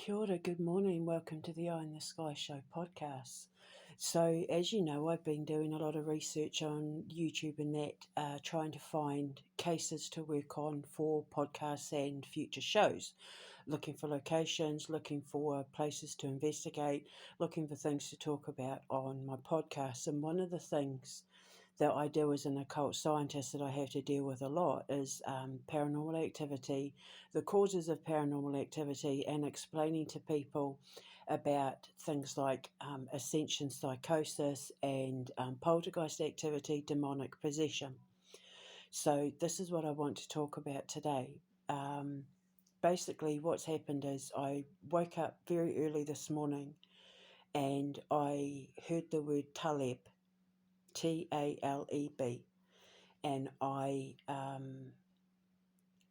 Kia ora, good morning. Welcome to the Eye in the Sky Show podcast. So, as you know, I've been doing a lot of research on YouTube and that, trying to find cases to work on for podcasts and future shows. Looking for locations, looking for places to investigate, looking for things to talk about on my podcast. And one of the things that I do as an occult scientist that I have to deal with a lot is paranormal activity, the causes of paranormal activity, and explaining to people about things like Ascension psychosis and poltergeist activity, demonic possession. So this is what I want to talk about today. Basically, what's happened is I woke up very early this morning and I heard the word Taleb, Taleb, and I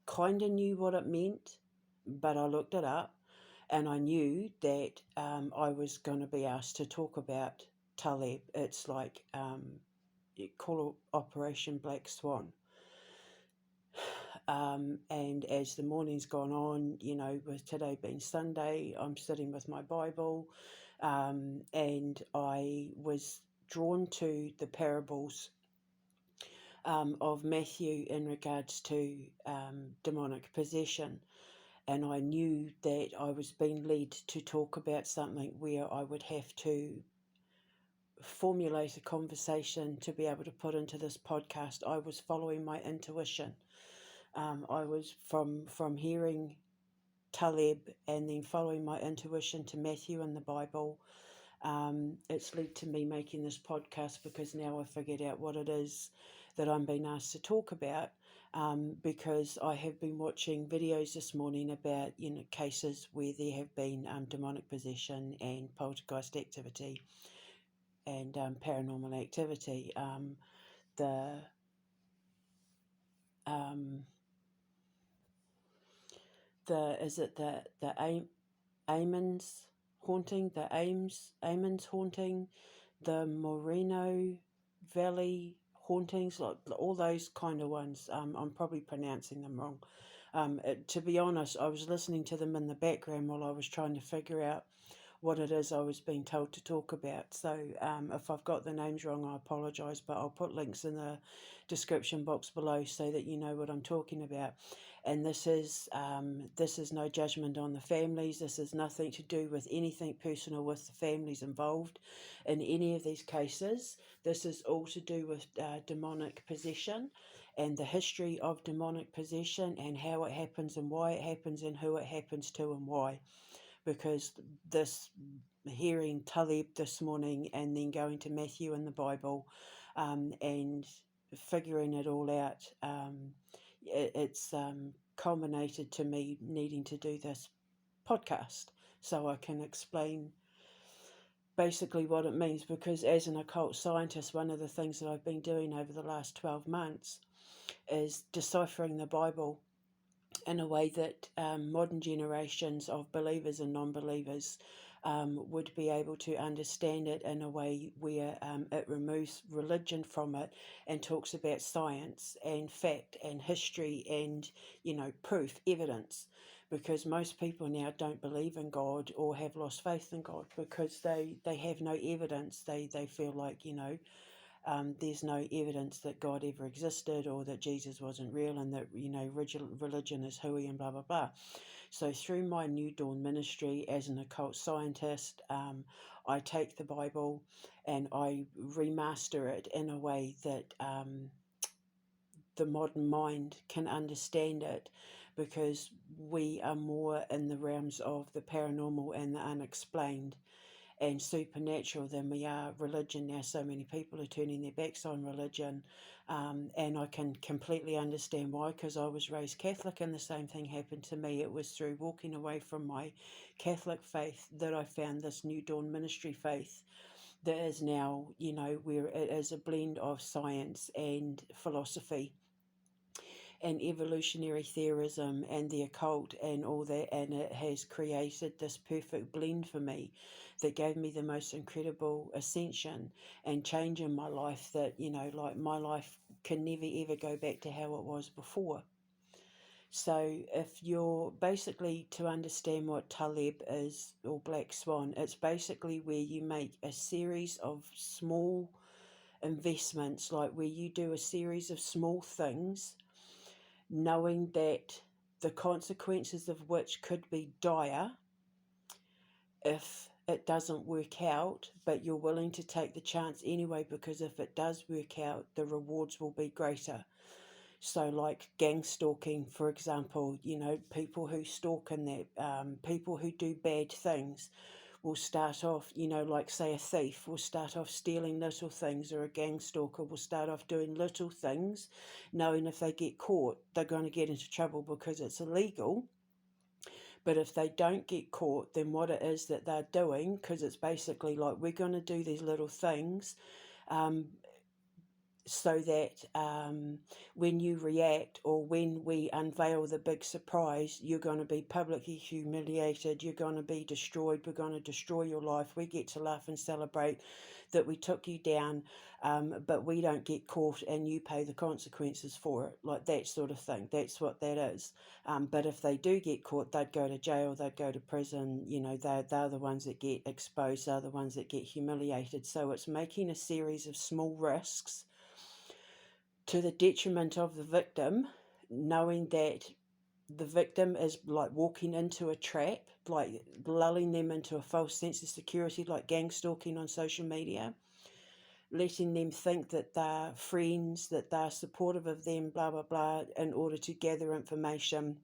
kind of knew what it meant, but I looked it up and I knew that I was going to be asked to talk about Taleb. It's like you call it Operation Black Swan. And as the morning's gone on, you know, with today being Sunday, I'm sitting with my Bible, and I was drawn to the parables of Matthew in regards to demonic possession. And I knew that I was being led to talk about something where I would have to formulate a conversation to be able to put into this podcast. I was following my intuition. I was from hearing Taleb and then following my intuition to Matthew in the Bible. It's led to me making this podcast because now I've figured out what it is that I'm being asked to talk about, because I have been watching videos this morning about cases where there have been demonic possession and poltergeist activity and paranormal activity. The Ammon's haunting, Ammon's haunting, the Moreno Valley hauntings, like all those kind of ones. I'm probably pronouncing them wrong. To be honest, I was listening to them in the background while I was trying to figure out what it is I was being told to talk about. So if I've got the names wrong, I apologise, but I'll put links in the description box below so that you know what I'm talking about. And this is no judgment on the families. This is nothing to do with anything personal with the families involved in any of these cases. This is all to do with demonic possession and the history of demonic possession and how it happens and why it happens and who it happens to and why. Because this hearing Taleb this morning and then going to Matthew in the Bible and figuring it all out, it's culminated to me needing to do this podcast so I can explain basically what it means, because as an occult scientist, one of the things that I've been doing over the last 12 months is deciphering the Bible in a way that modern generations of believers and non-believers would be able to understand it in a way where it removes religion from it and talks about science and fact and history and, proof, evidence. Because most people now don't believe in God or have lost faith in God because they have no evidence. They feel like, there's no evidence that God ever existed or that Jesus wasn't real and that, religion is hooey and blah, blah, blah. So through my New Dawn ministry as an occult scientist, I take the Bible and I remaster it in a way that the modern mind can understand it, because we are more in the realms of the paranormal and the unexplained and supernatural than we are religion. Now so many people are turning their backs on religion, and I can completely understand why, because I was raised Catholic and the same thing happened to me. It was through walking away from my Catholic faith that I found this New Dawn ministry faith that is now, where it is a blend of science and philosophy and evolutionary theorism and the occult and all that, and it has created this perfect blend for me that gave me the most incredible ascension and change in my life that, like my life can never ever go back to how it was before. So if you're basically, to understand what Taleb is, or Black Swan, it's basically where you make a series of small investments, like where you do a series of small things, knowing that the consequences of which could be dire if it doesn't work out, but you're willing to take the chance anyway, because if it does work out, the rewards will be greater. So, like gang stalking, for example, people who stalk and that, people who do bad things will start off, like say a thief will start off stealing little things, or a gang stalker will start off doing little things, knowing if they get caught, they're going to get into trouble because it's illegal. But if they don't get caught, then what it is that they're doing, because it's basically like, we're going to do these little things, um, so that when you react, or when we unveil the big surprise, you're going to be publicly humiliated, you're going to be destroyed, we're going to destroy your life, we get to laugh and celebrate that we took you down, but we don't get caught and you pay the consequences for it, like that sort of thing. That's what that is. But if they do get caught, they'd go to jail, they'd go to prison, they're the ones that get exposed, they're the ones that get humiliated. So it's making a series of small risks to the detriment of the victim, knowing that the victim is like walking into a trap, like lulling them into a false sense of security, like gang stalking on social media, letting them think that they're friends, that they're supportive of them, blah, blah, blah, in order to gather information,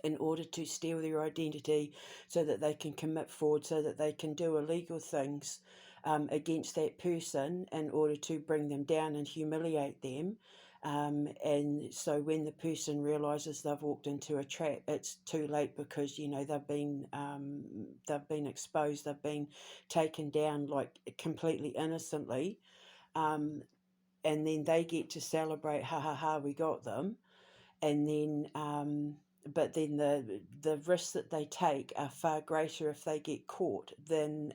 in order to steal their identity, so that they can commit fraud, so that they can do illegal things against that person in order to bring them down and humiliate them. And so when the person realizes they've walked into a trap, it's too late, because they've been exposed, they've been taken down like completely innocently, and then they get to celebrate, ha ha ha, we got them. And then but then the risks that they take are far greater if they get caught than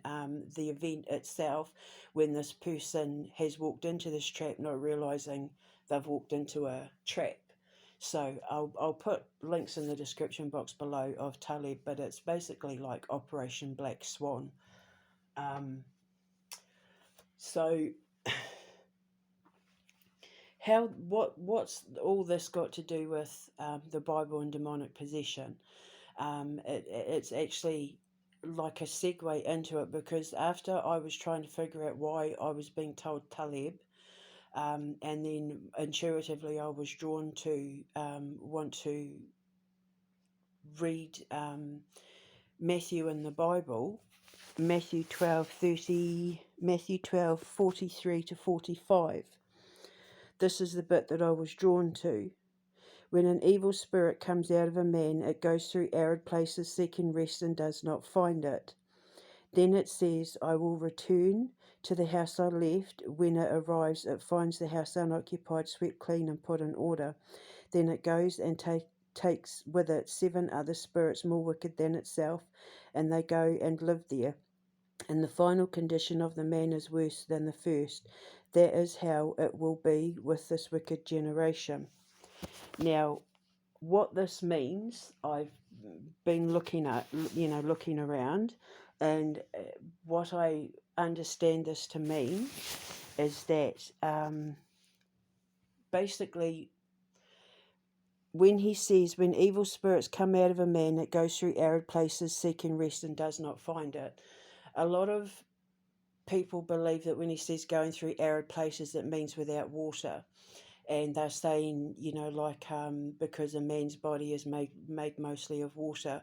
the event itself, when this person has walked into this trap not realizing they've walked into a trap. So I'll put links in the description box below of Taleb, but it's basically like Operation Black Swan. So what's all this got to do with the Bible and demonic possession? It's actually like a segue into it, because after I was trying to figure out why I was being told Taleb, and then intuitively I was drawn to want to read Matthew in the Bible, Matthew 12:30, Matthew 12:43 to 45. This is the bit that I was drawn to. When an evil spirit comes out of a man, it goes through arid places seeking rest and does not find it. Then it says, I will return to the house I left. When it arrives, it finds the house unoccupied, swept clean and put in order. Then it goes and takes with it 7 other spirits more wicked than itself, and they go and live there. And the final condition of the man is worse than the first. That is how it will be with this wicked generation. Now, what this means, I've been looking around, and what I understand this to mean is that basically, when he says, when evil spirits come out of a man, it goes through arid places seeking rest and does not find it. A lot of people believe that when he says going through arid places, it means without water. And they're saying, because a man's body is made mostly of water,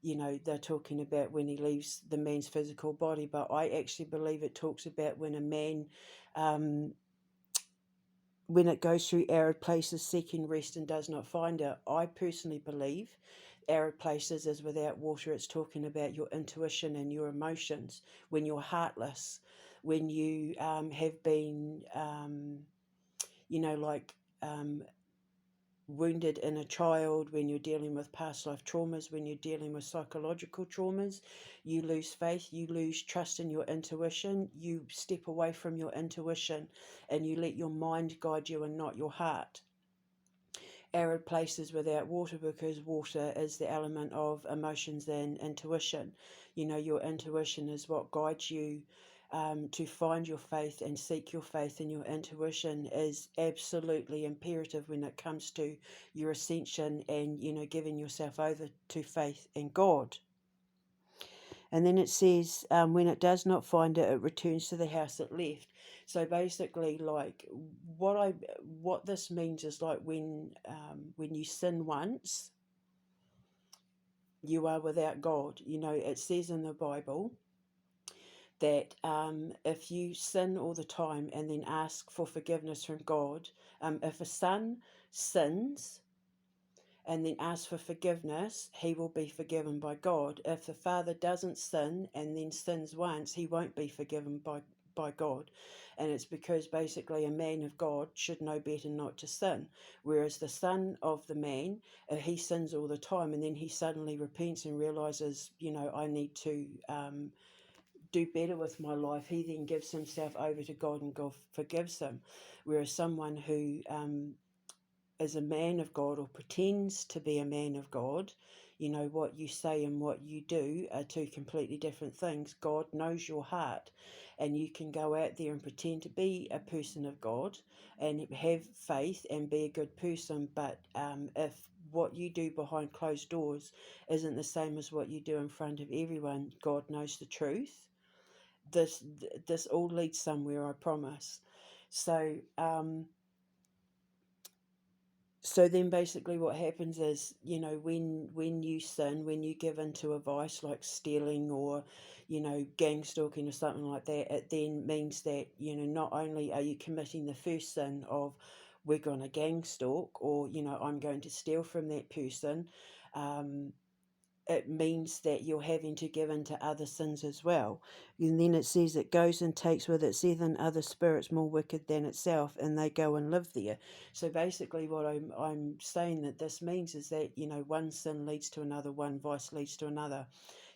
they're talking about when he leaves the man's physical body. But I actually believe it talks about when a man, when it goes through arid places seeking rest and does not find it. I personally believe arid places is without water. It's talking about your intuition and your emotions, when you're heartless, when you have been wounded in a child, when you're dealing with past life traumas, when you're dealing with psychological traumas, you lose faith, you lose trust in your intuition, you step away from your intuition and you let your mind guide you and not your heart. arid places without water, because water is the element of emotions and intuition. Your intuition is what guides you to find your faith and seek your faith, and your intuition is absolutely imperative when it comes to your ascension and, giving yourself over to faith and God. And then it says, when it does not find it, it returns to the house it left. So basically, like what this means is, like, when you sin once, you are without God. It says in the Bible that if you sin all the time and then ask for forgiveness from God, if a son sins and then asks for forgiveness, he will be forgiven by God. If the father doesn't sin and then sins once, he won't be forgiven by God. And it's because basically a man of God should know better not to sin. Whereas the son of the man, he sins all the time, and then he suddenly repents and realizes, I need to do better with my life. He then gives himself over to God, and God forgives him. Whereas someone who is a man of God or pretends to be a man of God, what you say and what you do are two completely different things. God knows your heart, and you can go out there and pretend to be a person of God and have faith and be a good person, but if what you do behind closed doors isn't the same as what you do in front of everyone, God knows the truth. This all leads somewhere, I promise. So then basically what happens is, when you sin, when you give into a vice like stealing or, gang stalking or something like that, it then means that, not only are you committing the first sin of, we're going to gang stalk, or, I'm going to steal from that person, it means that you're having to give in to other sins as well. And then it says it goes and takes with it 7 other spirits more wicked than itself, and they go and live there. So basically what I'm saying that this means is that, one sin leads to another, one vice leads to another.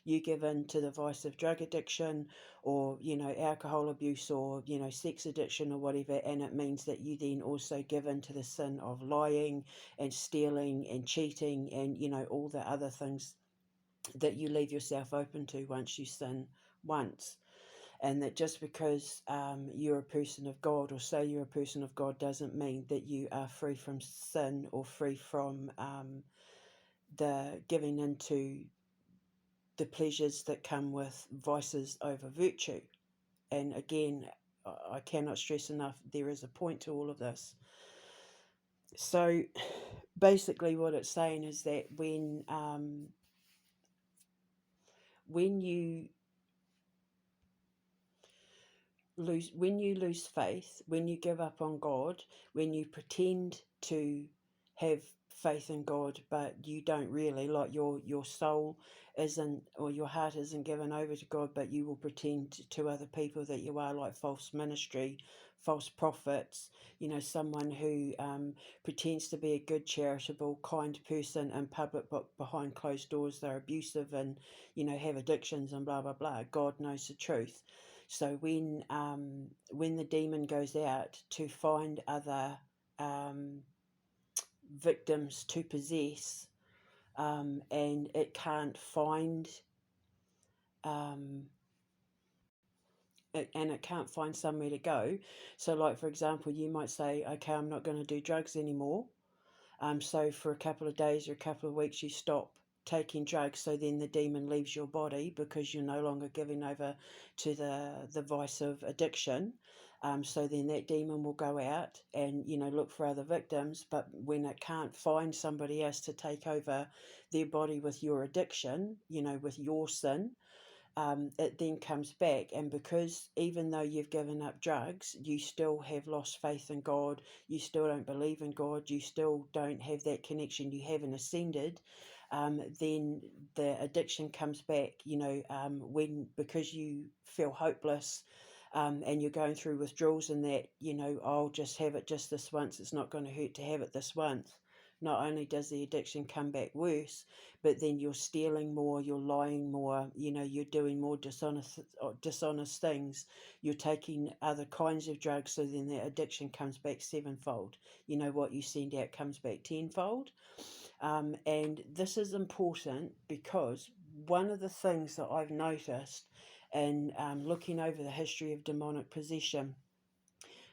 You give in to the vice of drug addiction, or, alcohol abuse, or, sex addiction or whatever, and it means that you then also give in to the sin of lying and stealing and cheating and, all the other things that you leave yourself open to once you sin once. And that just because you're a person of God, or say you're a person of God, doesn't mean that you are free from sin or free from the giving into the pleasures that come with vices over virtue. And again, I cannot stress enough, there is a point to all of this. So basically what it's saying is that when you lose faith, when you give up on God, when you pretend to have faith in God, but you don't really, like your soul isn't, or your heart isn't given over to God, but you will pretend to other people that you are, like false ministry, false prophets, someone who pretends to be a good, charitable, kind person in public, but behind closed doors they're abusive and, have addictions and blah, blah, blah. God knows the truth. So when the demon goes out to find other victims to possess, and it can't find it can't find somewhere to go. So, like, for example, you might say, okay, I'm not going to do drugs anymore. So for a couple of days or a couple of weeks, you stop taking drugs. So then the demon leaves your body because you're no longer giving over to the vice of addiction. So then that demon will go out and, look for other victims. But when it can't find somebody else to take over their body with your addiction, with your sin, it then comes back. And because even though you've given up drugs, you still have lost faith in God, you still don't believe in God, you still don't have that connection, you haven't ascended, then the addiction comes back, because you feel hopeless, and you're going through withdrawals and that, I'll just have it just this once, it's not going to hurt to have it this once. not only does the addiction come back worse, but then you're stealing more, you're lying more, you're doing more dishonest things, you're taking other kinds of drugs, so then the addiction comes back sevenfold. What you send out comes back tenfold. And this is important because one of the things that I've noticed in looking over the history of demonic possession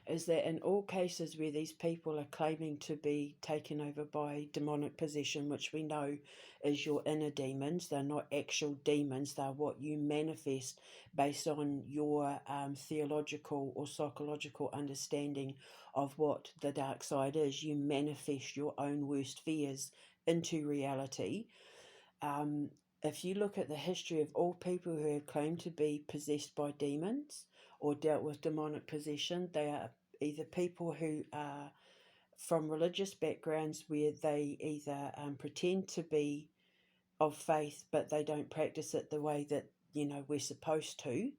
is that in all cases where these people are claiming to be taken over by demonic possession, which we know is your inner demons, they're not actual demons, they're what you manifest based on your theological or psychological understanding of what the dark side is. You manifest your own worst fears into reality. If you look at the history of all people who have claimed to be possessed by demons or dealt with demonic possession, they are either people who are from religious backgrounds where they either pretend to be of faith but they don't practice it the way that we're supposed to,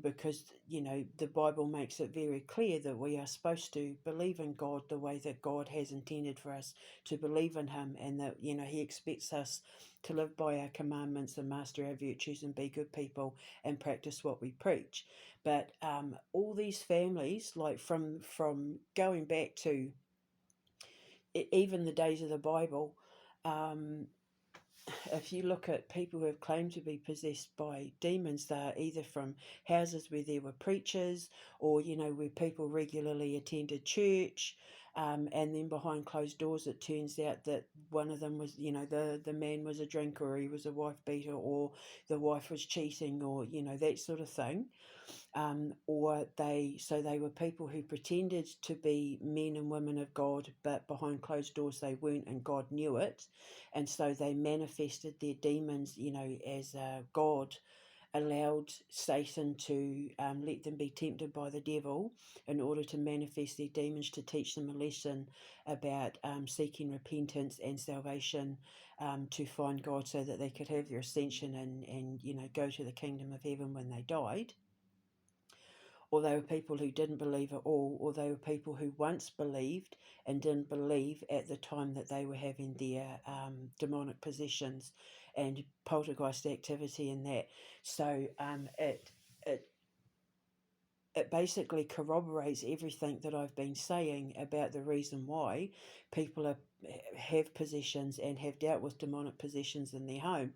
because the Bible makes it very clear that we are supposed to believe in God the way that God has intended for us to believe in Him, and that He expects us to live by our commandments and master our virtues and be good people and practice what we preach. But all these families, like from going back to even the days of the Bible, if you look at people who have claimed to be possessed by demons, they're either from houses where there were preachers, or where people regularly attended church, and then behind closed doors it turns out that one of them was, the man was a drinker, or he was a wife beater, or the wife was cheating, or that sort of thing. Or they were people who pretended to be men and women of God, but behind closed doors they weren't, and God knew it, and so they manifested their demons, as God allowed Satan to let them be tempted by the devil in order to manifest their demons, to teach them a lesson about seeking repentance and salvation, to find God so that they could have their ascension and go to the kingdom of heaven when they died. Or they were people who didn't believe at all, or they were people who once believed and didn't believe at the time that they were having their demonic possessions and poltergeist activity and that. So it basically corroborates everything that I've been saying about the reason why people have possessions and have dealt with demonic possessions in their home.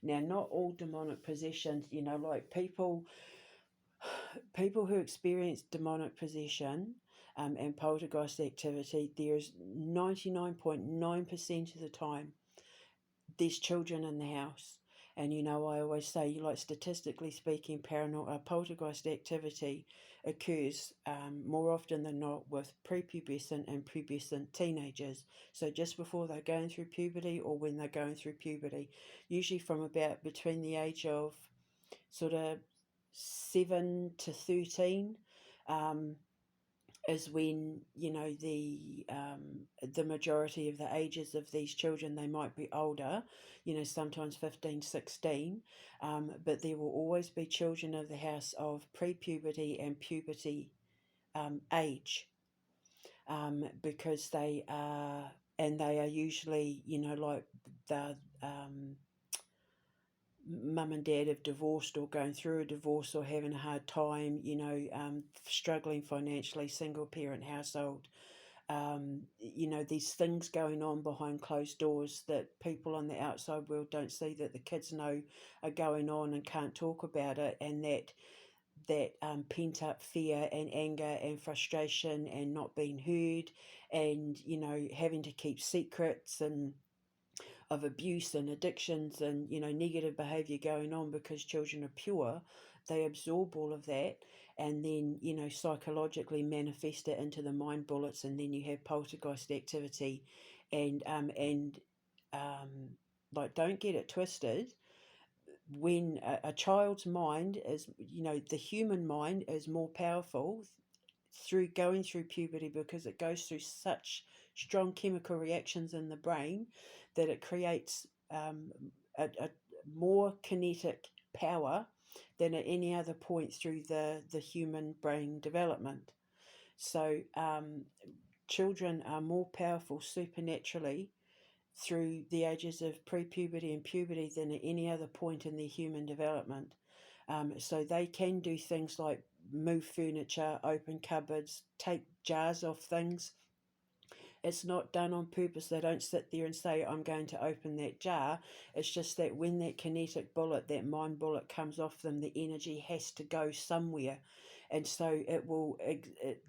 Now, not all demonic possessions, like people who experience demonic possession and poltergeist activity, there's 99.9% of the time there's children in the house. And I always say, statistically speaking, paranormal poltergeist activity occurs more often than not with prepubescent and pubescent teenagers. So just before they're going through puberty, or when they're going through puberty, usually from about between the age of sort of 7 to 13, is when the majority of the ages of these children, they might be older, sometimes 15, 16, but there will always be children of the house of pre-puberty and puberty age, because they are usually like the mum and dad have divorced or going through a divorce or having a hard time, struggling financially, single parent household. These things going on behind closed doors that people on the outside world don't see, that the kids know are going on and can't talk about it, and that pent up fear and anger and frustration and not being heard, and having to keep secrets and of abuse and addictions and negative behavior going on, because children are pure. They absorb all of that and then psychologically manifest it into the mind bullets, and then you have poltergeist activity. And like, don't get it twisted. When a child's mind is, the human mind is more powerful through going through puberty, because it goes through such strong chemical reactions in the brain that it creates a more kinetic power than at any other point through the human brain development. So children are more powerful supernaturally through the ages of pre-puberty and puberty than at any other point in their human development. So they can do things like move furniture, open cupboards, take jars off things. It's not done on purpose. They don't sit there and say, I'm going to open that jar. It's just that when that kinetic bullet, that mind bullet comes off them, the energy has to go somewhere. And so it will,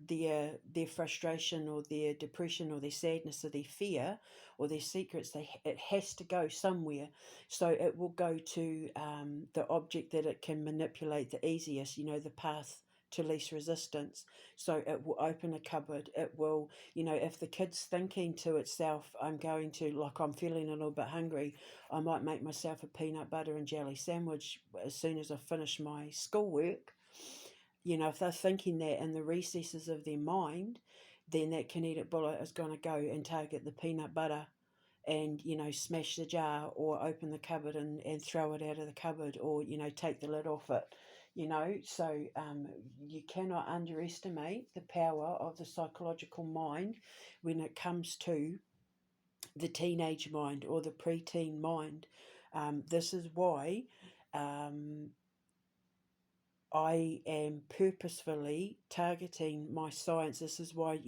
their frustration or their depression or their sadness or their fear or their secrets, it has to go somewhere. So it will go to the object that it can manipulate the easiest, the path to least resistance. So it will open a cupboard. It will, if the kid's thinking to itself, I'm going to, like, I'm feeling a little bit hungry, I might make myself a peanut butter and jelly sandwich as soon as I finish my schoolwork. If they're thinking that in the recesses of their mind, then that kinetic bullet is going to go and target the peanut butter and, smash the jar or open the cupboard and throw it out of the cupboard or, take the lid off it. So you cannot underestimate the power of the psychological mind when it comes to the teenage mind or the preteen mind. This is why I am purposefully targeting my science. This is why,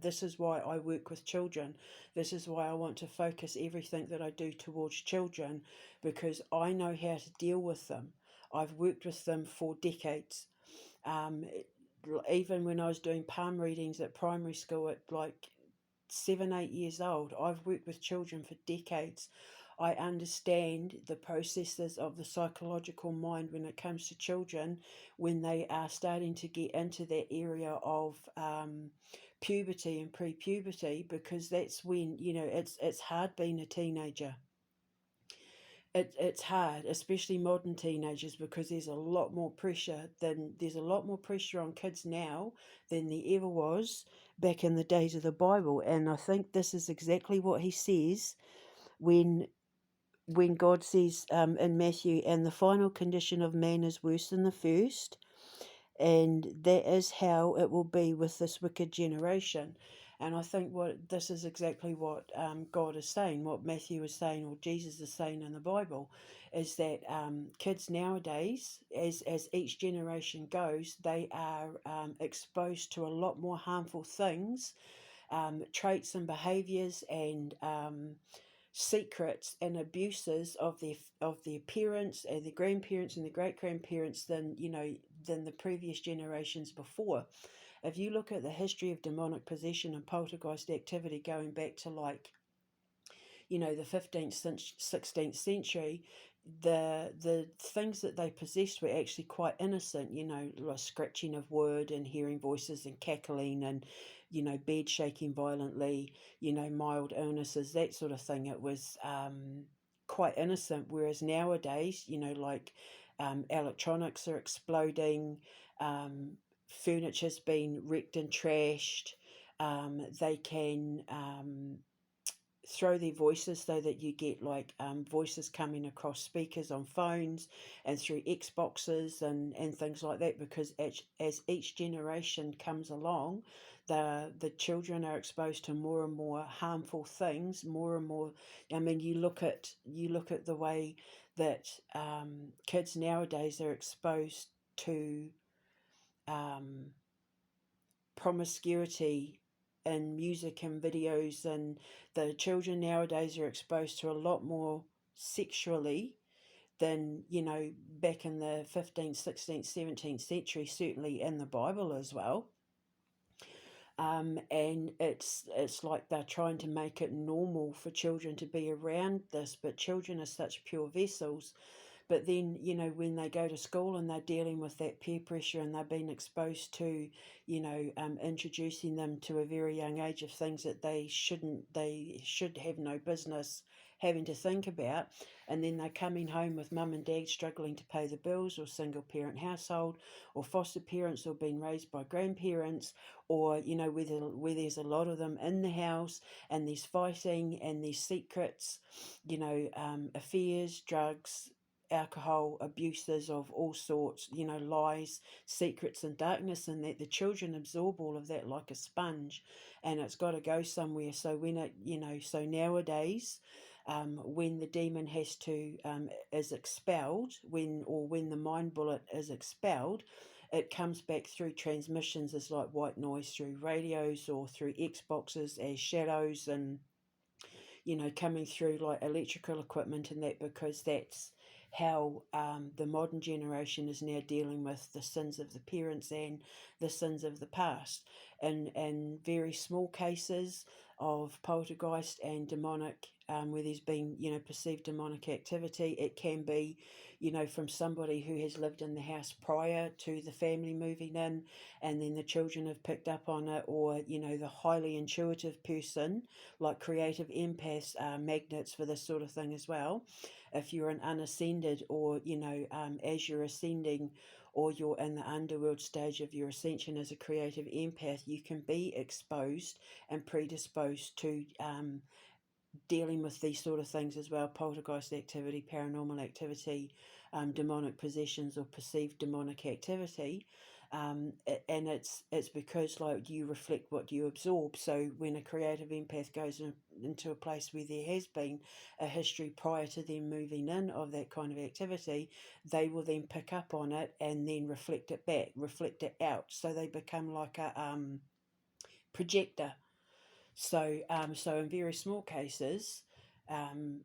this is why I work with children. This is why I want to focus everything that I do towards children, because I know how to deal with them. I've worked with them for decades. Um, Even when I was doing palm readings at primary school at like 7, 8 years old, I've worked with children for decades. I understand the processes of the psychological mind when it comes to children when they are starting to get into that area of puberty and pre-puberty, because that's when it's hard being a teenager. It's hard, especially modern teenagers, because there's a lot more pressure on kids now than there ever was back in the days of the Bible. And I think this is exactly what he says when God says in Matthew, and the final condition of man is worse than the first, and that is how it will be with this wicked generation. And I think this is exactly what God is saying, what Matthew is saying, or Jesus is saying in the Bible, is that kids nowadays, as each generation goes, they are exposed to a lot more harmful things, traits and behaviours, and secrets and abuses of their parents and their grandparents and the great grandparents than the previous generations before. If you look at the history of demonic possession and poltergeist activity going back to the 15th, 16th century, the things that they possessed were actually quite innocent, like scratching of wood and hearing voices and cackling and, bed shaking violently, mild illnesses, that sort of thing. It was quite innocent, whereas nowadays, electronics are exploding, furniture's been wrecked and trashed, they can throw their voices so that you get voices coming across speakers on phones and through Xboxes and things like that, because as each generation comes along, the children are exposed to more and more harmful things, more and more. I mean, you look at the way that kids nowadays are exposed to um, promiscuity in music and videos, and the children nowadays are exposed to a lot more sexually than back in the 15th, 16th, 17th century, certainly in the Bible as well. And it's like they're trying to make it normal for children to be around this, but children are such pure vessels. But then, when they go to school and they're dealing with that peer pressure and they're being exposed to, introducing them to a very young age of things that they should have no business having to think about. And then they're coming home with mum and dad struggling to pay the bills, or single parent household, or foster parents, or being raised by grandparents, or, where there's a lot of them in the house and there's fighting and there's secrets, affairs, drugs, alcohol, abuses of all sorts, lies, secrets, and darkness, and that the children absorb all of that like a sponge, and it's got to go somewhere. So when it, so nowadays, when the demon is expelled, when the mind bullet is expelled, it comes back through transmissions as like white noise through radios or through Xboxes as shadows, and coming through like electrical equipment and that, because that's how the modern generation is now dealing with the sins of the parents and the sins of the past. And very small cases of poltergeist and demonic, where there's been, perceived demonic activity, it can be, from somebody who has lived in the house prior to the family moving in, and then the children have picked up on it, or, the highly intuitive person, like creative empaths are magnets for this sort of thing as well. If you're an unascended, or, as you're ascending, or you're in the underworld stage of your ascension as a creative empath, you can be exposed and predisposed to dealing with these sort of things as well: poltergeist activity, paranormal activity, demonic possessions or perceived demonic activity. And it's because like you reflect what you absorb. So when a creative empath goes into a place where there has been a history prior to them moving in of that kind of activity, they will then pick up on it and then reflect it back, reflect it out. So they become like a projector. So in very small cases, um,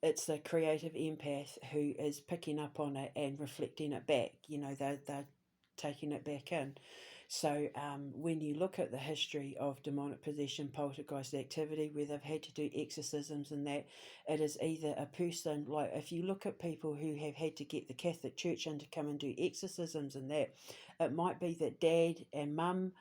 it's a creative empath who is picking up on it and reflecting it back. They're taking it back in. So when you look at the history of demonic possession, poltergeist activity, where they've had to do exorcisms and that, it is either a person, like if you look at people who have had to get the Catholic Church in to come and do exorcisms and that, it might be that dad and mum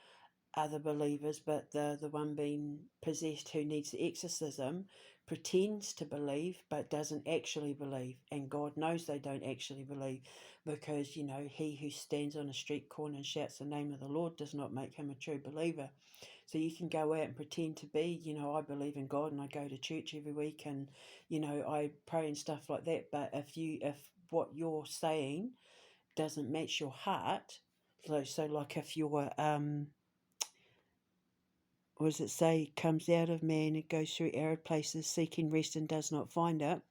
are the believers, but the one being possessed who needs the exorcism pretends to believe but doesn't actually believe, and God knows they don't actually believe, because he who stands on a street corner and shouts the name of the Lord does not make him a true believer. So you can go out and pretend to be, I believe in God and I go to church every week, and I pray and stuff like that, but if what you're saying doesn't match your heart, so like if you're what does it say? Comes out of man, it goes through arid places, seeking rest and does not find it.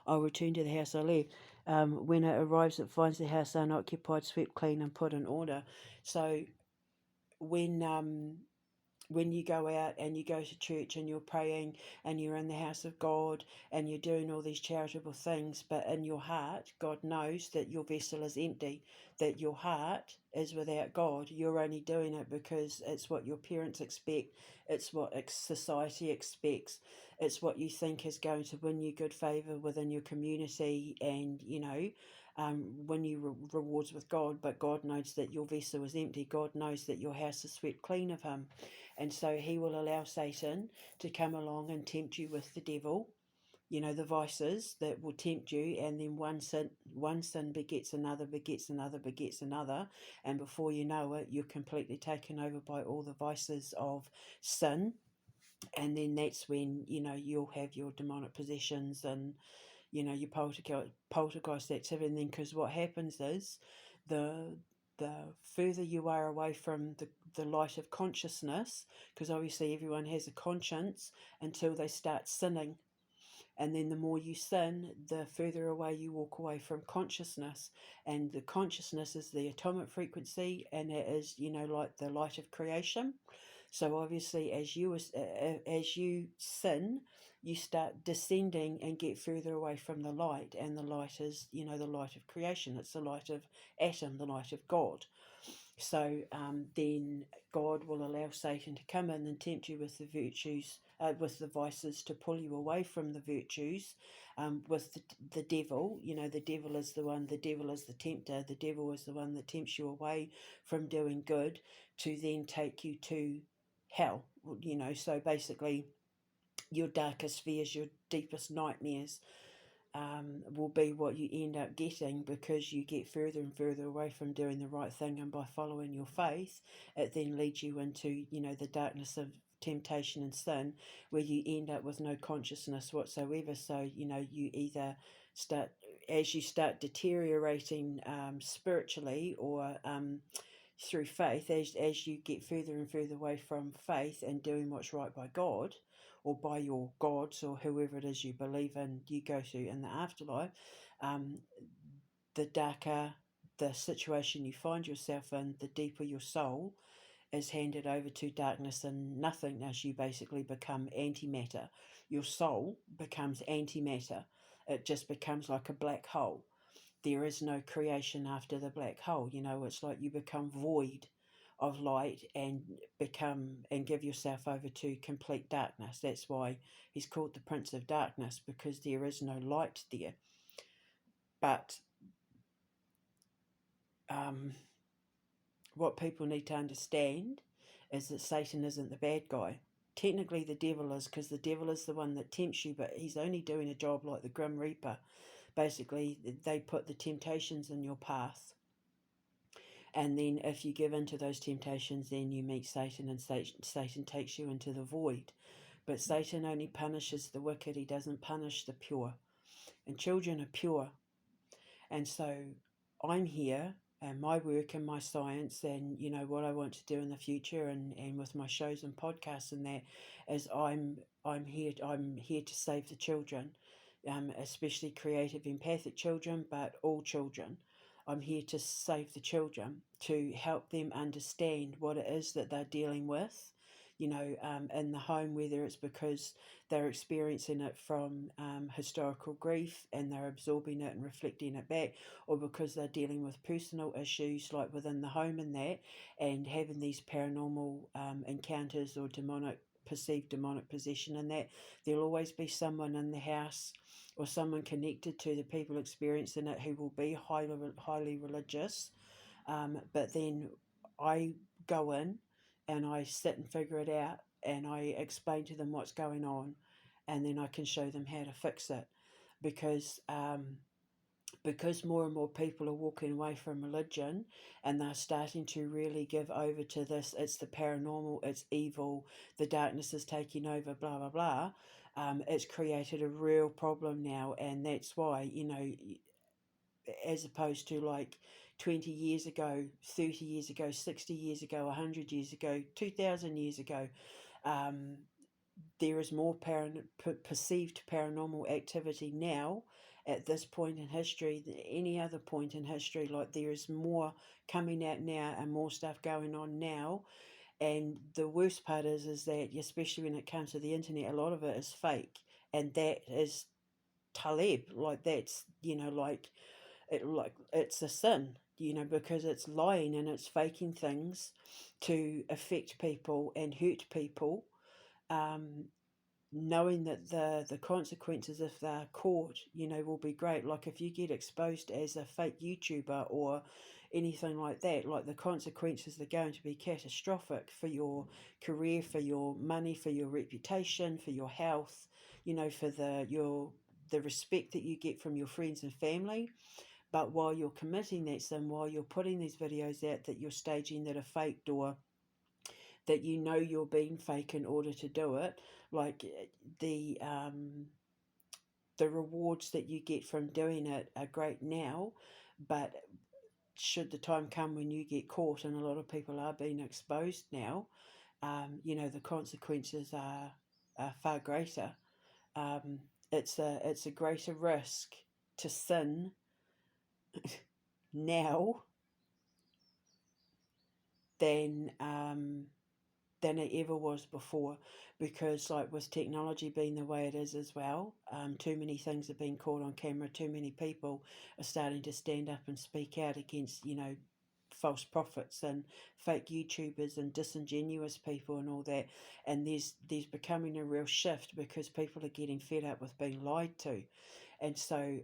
I'll return to the house I left. When it arrives, it finds the house unoccupied, swept clean, and put in order. So when you go out and you go to church and you're praying and you're in the house of God and you're doing all these charitable things, but in your heart, God knows that your vessel is empty, that your heart is without God. You're only doing it because it's what your parents expect, it's what society expects, it's what you think is going to win you good favour within your community, and win you rewards with God. But God knows that your vessel is empty. God knows that your house is swept clean of him. And so he will allow Satan to come along and tempt you with the devil, the vices that will tempt you, and then one sin begets another, begets another, begets another, and before you know it, you're completely taken over by all the vices of sin. And then that's when, you'll have your demonic possessions and, your poltergeist activity. And then, because what happens is, the the further you are away from the light of consciousness, because obviously everyone has a conscience until they start sinning, and then the more you sin, the further away you walk away from consciousness. And the consciousness is the atomic frequency, and it is, like the light of creation. So obviously, as you sin, you start descending and get further away from the light, and the light is, the light of creation. It's the light of Atom, the light of God. So then God will allow Satan to come in and tempt you with the virtues, with the vices, to pull you away from the virtues. With the devil, the devil is the tempter. The devil is the one that tempts you away from doing good to then take you to hell. So basically, your darkest fears, your deepest nightmares, will be what you end up getting, because you get further and further away from doing the right thing, and by following your faith, it then leads you into, the darkness of temptation and sin, where you end up with no consciousness whatsoever. So, you either start as you start deteriorating spiritually or through faith, as you get further and further away from faith and doing what's right by God or by your gods or whoever it is you believe in, you go to in the afterlife, um, the darker the situation you find yourself in, the deeper your soul is handed over to darkness and nothingness. You basically become antimatter. Your soul becomes antimatter. It just becomes like a black hole. There is no creation after the black hole. It's like you become void of light and give yourself over to complete darkness. That's why he's called the Prince of Darkness, because there is no light there. But what people need to understand is that Satan isn't the bad guy. Technically the devil is, because the devil is the one that tempts you, but he's only doing a job like the Grim Reaper. Basically, they put the temptations in your path, and then if you give in to those temptations, then you meet Satan, and Satan takes you into the void. But Satan only punishes the wicked. He doesn't punish the pure, and children are pure. And so I'm here, and my work and my science and what I want to do in the future, and with my shows and podcasts and that, is I'm here to save the children, especially creative empathic children, but all children. I'm here to save the children, to help them understand what it is that they're dealing with, in the home, whether it's because they're experiencing it from historical grief and they're absorbing it and reflecting it back, or because they're dealing with personal issues like within the home and that, and having these paranormal encounters or perceived demonic possession and that. There'll always be someone in the house or someone connected to the people experiencing it who will be highly religious, but then I go in and I sit and figure it out, and I explain to them what's going on, and then I can show them how to fix it, because more and more people are walking away from religion, and they're starting to really give over to this. It's the paranormal, it's evil, the darkness is taking over, blah blah blah. It's created a real problem now, and that's why, as opposed to like 20 years ago, 30 years ago, 60 years ago, 100 years ago, 2,000 years ago, there is more perceived paranormal activity now at this point in history than any other point in history. Like, there is more coming out now and more stuff going on now. And the worst part is that, especially when it comes to the internet, a lot of it is fake, and that is Taleb. Like, that's, it's a sin, because it's lying and it's faking things to affect people and hurt people, knowing that the consequences, if they're caught, will be great. Like, if you get exposed as a fake YouTuber or anything like that, like, the consequences are going to be catastrophic for your career, for your money, for your reputation, for your health, for the respect that you get from your friends and family. But while you're committing that sin, while you're putting these videos out that you're staging that are faked, or that you're being fake in order to do it, like, the rewards that you get from doing it are great now, but should the time come when you get caught, and a lot of people are being exposed now, the consequences are far greater. It's a greater risk to sin now than it ever was before, because, like, with technology being the way it is as well, too many things are being caught on camera. Too many people are starting to stand up and speak out against false prophets and fake YouTubers and disingenuous people and all that. And there's becoming a real shift, because people are getting fed up with being lied to. And so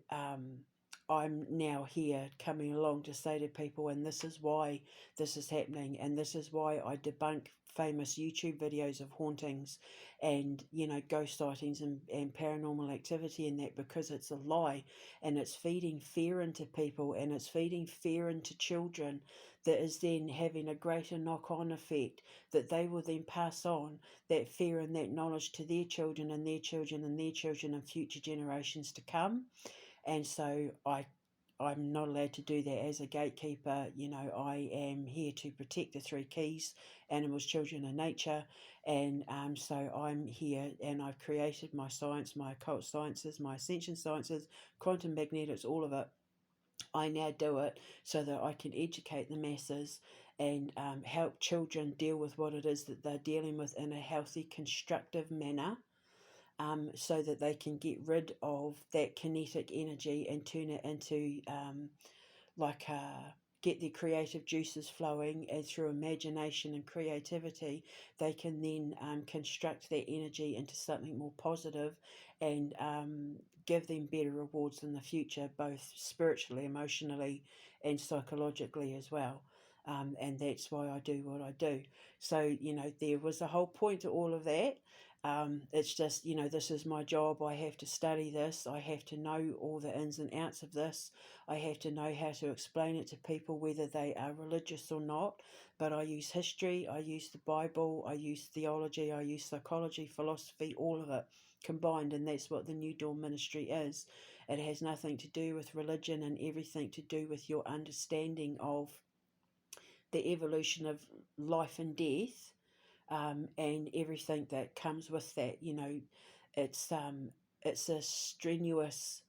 I'm now here coming along to say to people, and this is why this is happening, and this is why I debunk famous YouTube videos of hauntings and ghost sightings and paranormal activity and that, because it's a lie, and it's feeding fear into people, and it's feeding fear into children, that is then having a greater knock-on effect, that they will then pass on that fear and that knowledge to their children and their children and their children and future generations to come. And so I'm not allowed to do that as a gatekeeper. You know, I am here to protect the three keys: animals, children, and nature. And so I'm here, and I've created my science, my occult sciences, my ascension sciences, quantum magnetics, all of it. I now do it so that I can educate the masses and help children deal with what it is that they're dealing with in a healthy, constructive manner, so that they can get rid of that kinetic energy and turn it into like get their creative juices flowing, and through imagination and creativity they can then construct that energy into something more positive, and give them better rewards in the future, both spiritually, emotionally, and psychologically as well. And that's why I do what I do. So, you know, there was a whole point to all of that. It's just, you know, this is my job. I have to study this. I have to know all the ins and outs of this. I have to know how to explain it to people, whether they are religious or not. But I use history, I use the Bible, I use theology, I use psychology, philosophy, all of it combined. And that's what the New Dawn Ministry is. It has nothing to do with religion and everything to do with your understanding of the evolution of life and death, and everything that comes with that. You know, it's it's a strenuous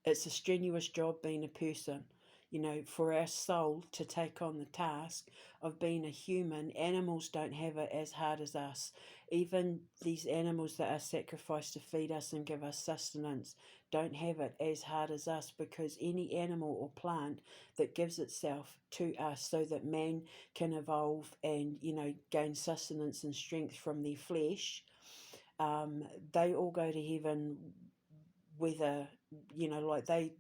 it's a strenuous job being a person. You know, for our soul to take on the task of being a human, animals don't have it as hard as us. Even these animals that are sacrificed to feed us and give us sustenance don't have it as hard as us, because any animal or plant that gives itself to us so that man can evolve and, you know, gain sustenance and strength from their flesh, um, they all go to heaven, whether, you know, like they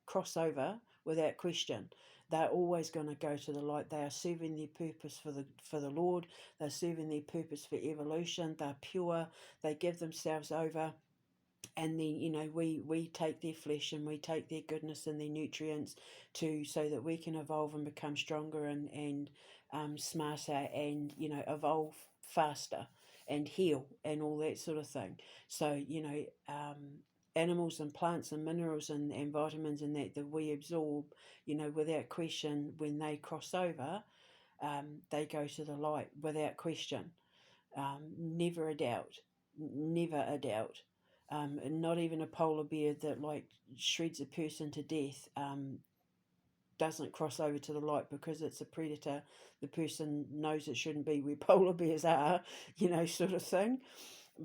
cross over without question. They're always going to go to the light. They are serving their purpose for the Lord. They're serving their purpose for evolution. They're pure. They give themselves over, and then, you know, we take their flesh and we take their goodness and their nutrients to, so that we can evolve and become stronger and smarter, and, you know, evolve faster and heal and all that sort of thing. So, you know, animals and plants and minerals and vitamins and that we absorb, you know, without question, when they cross over, they go to the light without question. Never a doubt, never a doubt. And not even a polar bear that like shreds a person to death doesn't cross over to the light, because it's a predator. The person knows it shouldn't be where polar bears are, you know, sort of thing.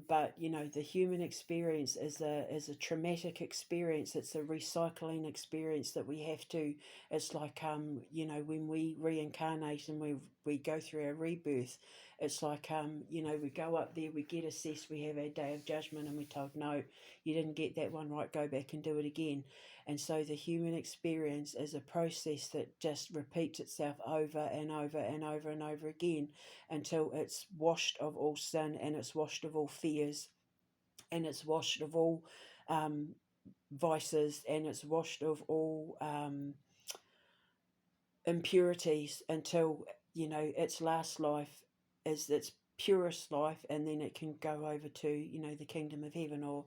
But, you know, the human experience is a traumatic experience. It's a recycling experience that we have to. It's like, you know, when we reincarnate and we go through our rebirth, it's like, you know, we go up there, we get assessed, we have our day of judgment, and we're told, no, you didn't get that one right, go back and do it again. And so the human experience is a process that just repeats itself over and over and over and over again, until it's washed of all sin, and it's washed of all fears, and it's washed of all um, vices, and it's washed of all impurities, until, you know, its last life is its purest life, and then it can go over to, you know, the kingdom of heaven, or,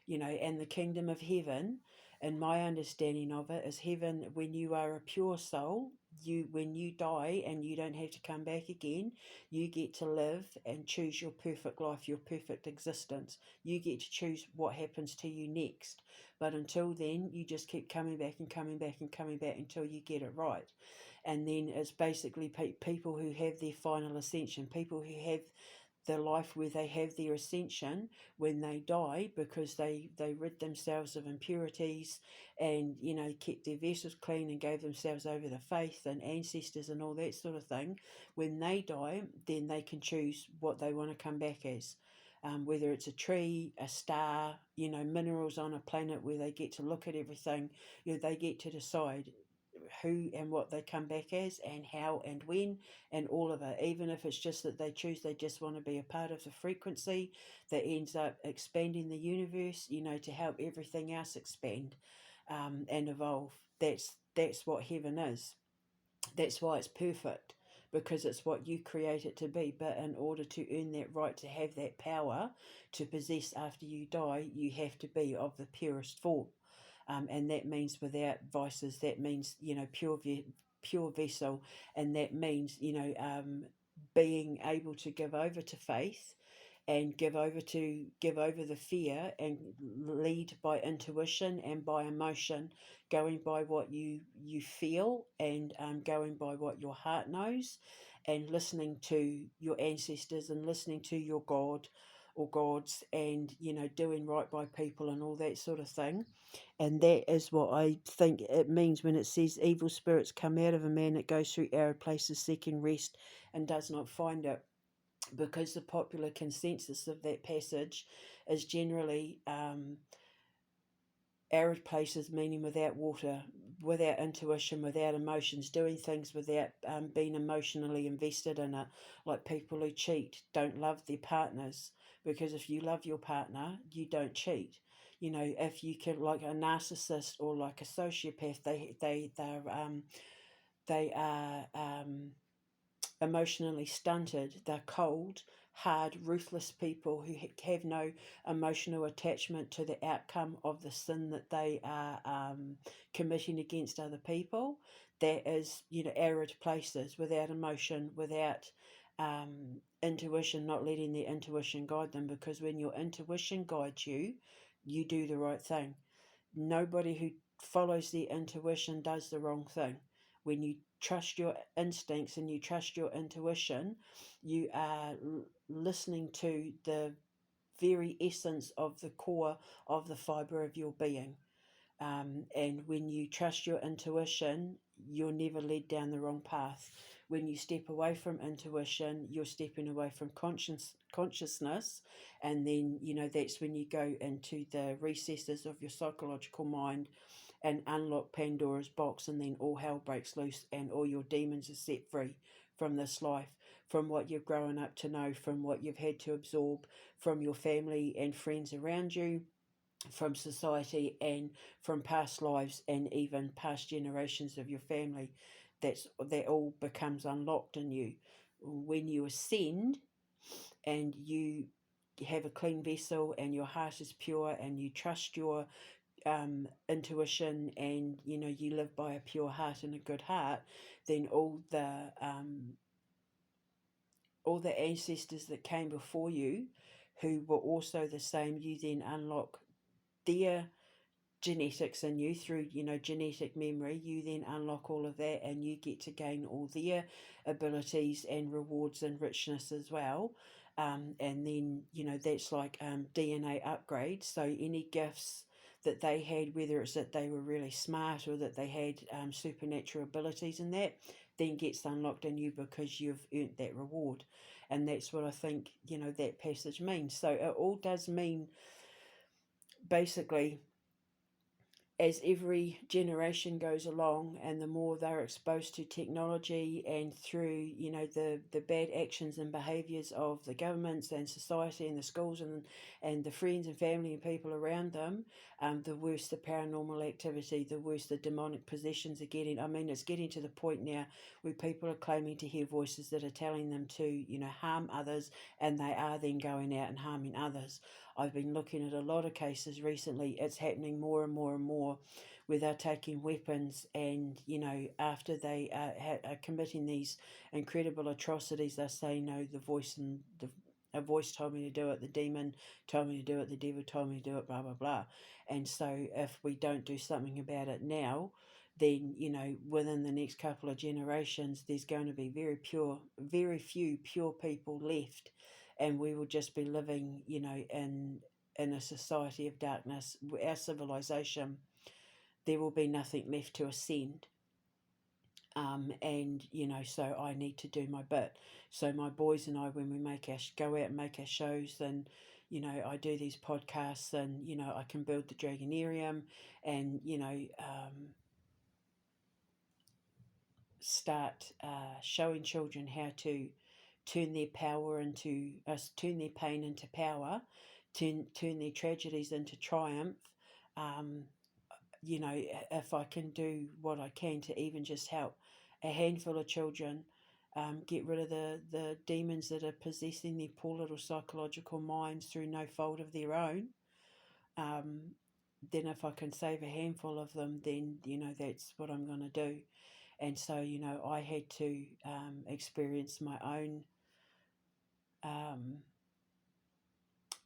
you know, and the kingdom of heaven, and my understanding of it is, heaven, when you are a pure soul, you, when you die and you don't have to come back again, you get to live and choose your perfect life, your perfect existence. You get to choose what happens to you next. But until then, you just keep coming back and coming back and coming back until you get it right. And then it's basically people who have their final ascension, people who have the life where they have their ascension when they die, because they rid themselves of impurities, and, you know, kept their vessels clean and gave themselves over to faith and ancestors and all that sort of thing. When they die, then they can choose what they want to come back as. Whether it's a tree, a star, you know, minerals on a planet where they get to look at everything, you know, they get to decide who and what they come back as, and how and when, and all of it. Even if it's just that they choose, they just want to be a part of the frequency that ends up expanding the universe, you know, to help everything else expand and evolve. That's what heaven is. That's why it's perfect, because it's what you create it to be. But in order to earn that right to have that power to possess after you die, you have to be of the purest form. And that means without vices. That means, pure vessel, and that means, being able to give over to faith, and give over the fear, and lead by intuition and by emotion, going by what you feel, and going by what your heart knows, and listening to your ancestors, and listening to your god or gods, and doing right by people and all that sort of thing. And that is what I think it means when it says evil spirits come out of a man that goes through arid places seeking rest and does not find it. Because the popular consensus of that passage is generally arid places, meaning without water, without intuition, without emotions, doing things without being emotionally invested in it. Like people who cheat don't love their partners, because if you love your partner, you don't cheat. If you can, like a narcissist or like a sociopath, they are emotionally stunted. They're cold, hard, ruthless people who have no emotional attachment to the outcome of the sin that they are committing against other people. That is, arid places, without emotion, without intuition, not letting their intuition guide them. Because when your intuition guides you, you do the right thing. Nobody who follows their intuition does the wrong thing. When you trust your instincts and you trust your intuition, you are listening to the very essence of the core of the fiber of your being. And when you trust your intuition, you're never led down the wrong path. When you step away from intuition, you're stepping away from consciousness, and then that's when you go into the recesses of your psychological mind and unlock Pandora's box, and then all hell breaks loose, and all your demons are set free from this life, from what you've grown up to know, from what you've had to absorb from your family and friends around you, from society, and from past lives, and even past generations of your family. That all becomes unlocked in you when you ascend, and you have a clean vessel, and your heart is pure, and you trust your intuition, and you live by a pure heart and a good heart. Then all the ancestors that came before you, who were also the same, you then unlock their genetics in you through genetic memory. You then unlock all of that, and you get to gain all their abilities and rewards and richness as well. And then that's like DNA upgrade. So any gifts that they had, whether it's that they were really smart or that they had supernatural abilities, and that then gets unlocked in you because you've earned that reward. And that's what I think that passage means. So it all does mean, basically, as every generation goes along, and the more they're exposed to technology, and through the bad actions and behaviours of the governments and society and the schools, and the friends and family and people around them, the worse the paranormal activity, the worse the demonic possessions are getting. I mean, it's getting to the point now where people are claiming to hear voices that are telling them to harm others, and they are then going out and harming others. I've been looking at a lot of cases recently. It's happening more and more and more, where they're taking weapons, and after they are committing these incredible atrocities, they're saying, no, a voice told me to do it, the demon told me to do it, the devil told me to do it, blah blah blah. And so if we don't do something about it now, then within the next couple of generations, there's going to be very few pure people left, and we will just be living in a society of darkness. Our civilization, there will be nothing left to ascend. And so I need to do my bit. So my boys and I, when we go out and make our shows, and I do these podcasts, and I can build the Dragonarium, and start showing children how to turn their turn their pain into power, turn their tragedies into triumph. Um, if I can do what I can to even just help a handful of children get rid of the demons that are possessing their poor little psychological minds through no fault of their own. Then if I can save a handful of them, then, that's what I'm going to do. And so, I had to experience my own,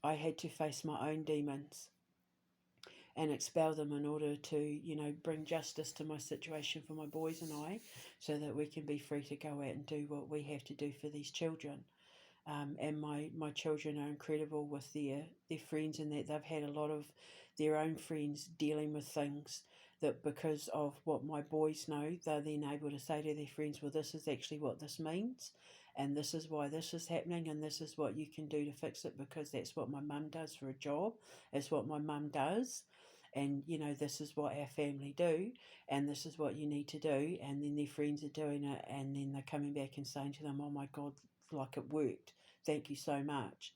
I had to face my own demons and expel them in order to, bring justice to my situation for my boys and I, so that we can be free to go out and do what we have to do for these children. And my children are incredible with their friends, and that they've had a lot of their own friends dealing with things that, because of what my boys know, they're then able to say to their friends, well, this is actually what this means, and this is why this is happening, and this is what you can do to fix it, because that's what my mum does for a job. It's what my mum does. And, this is what our family do, and this is what you need to do. And then their friends are doing it, and then they're coming back and saying to them, oh my God, like it worked. Thank you so much.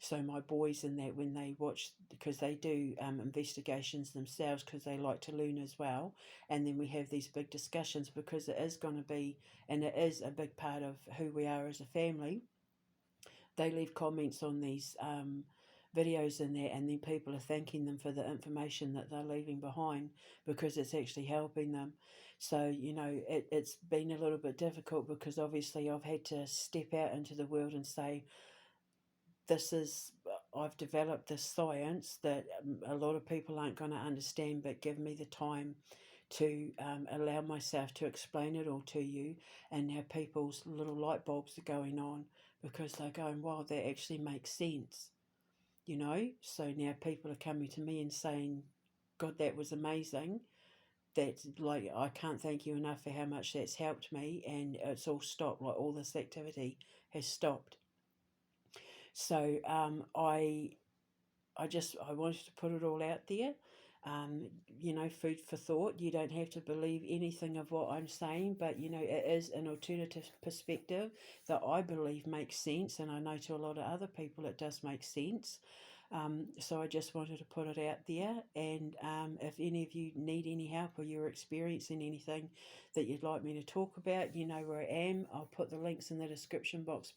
So my boys in that, when they watch, because they do investigations themselves, because they like to learn as well, and then we have these big discussions, because it is going to be, and it is a big part of who we are as a family. They leave comments on these videos in there, and then people are thanking them for the information that they're leaving behind, because it's actually helping them. So, it's been a little bit difficult, because obviously I've had to step out into the world and say, I've developed this science that a lot of people aren't going to understand, but give me the time to allow myself to explain it all to you. And now people's little light bulbs are going on, because they're going, wow, that actually makes sense. So now people are coming to me and saying, God, that was amazing. That's like, I can't thank you enough for how much that's helped me. And it's all stopped, like all this activity has stopped. So I wanted to put it all out there. Food for thought. You don't have to believe anything of what I'm saying, but it is an alternative perspective that I believe makes sense, and I know to a lot of other people it does make sense. So I just wanted to put it out there, and if any of you need any help, or you're experiencing anything that you'd like me to talk about, you know where I am. I'll put the links in the description box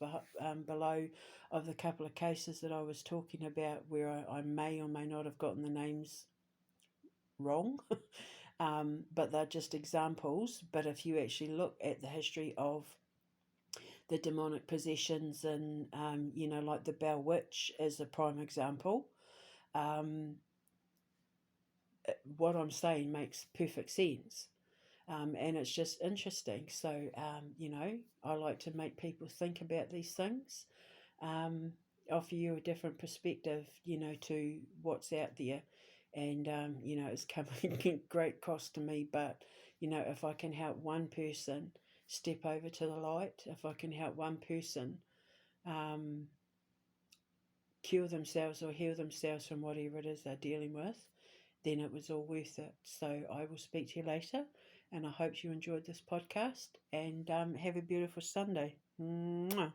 below of the couple of cases that I was talking about, where I may or may not have gotten the names wrong. But they're just examples. But if you actually look at the history of the demonic possessions, and like the Bell Witch is a prime example, what I'm saying makes perfect sense. And it's just interesting. So I like to make people think about these things, offer you a different perspective, to what's out there. And it's coming at great cost to me, but if I can help one person step over to the light, if I can help one person cure themselves or heal themselves from whatever it is they're dealing with, then it was all worth it. So I will speak to you later, and I hope you enjoyed this podcast, and have a beautiful Sunday. Mwah.